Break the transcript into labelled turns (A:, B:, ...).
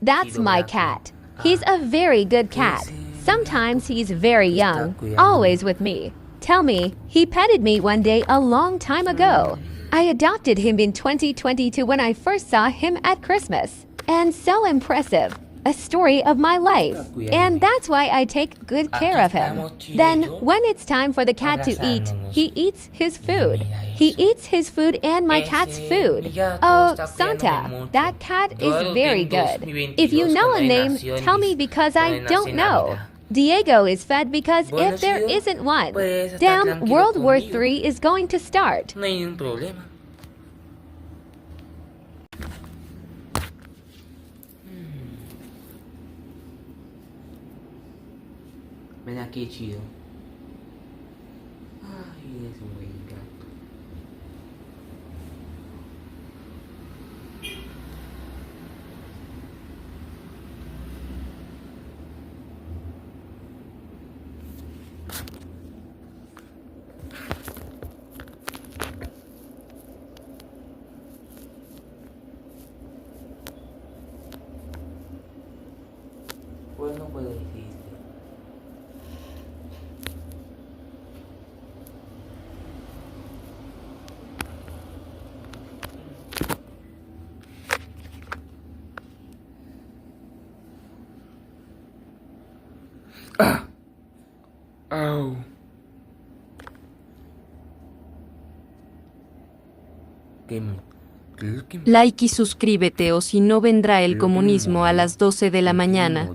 A: That's my cat. He's a very good cat. Sometimes he's very young, always with me. Tell me, he petted me one day a long time ago. I adopted him in 2022 when I first saw him at Christmas. And so impressive. A story of my life. And that's why I take good care of him. Then, when it's time for the cat to eat, he eats his food. He eats his food and my cat's food. Oh, Santa, that cat is very good. If you know a name, tell me because I don't know. Diego is fed because if there isn't one, damn, World War III is going to start.
B: No hay ningún problema. Ven aquí, chido. Ay, es un buen gato. Pues no puedo decirte. Au.
C: Like y suscríbete o si no vendrá el comunismo a las 12 de la mañana.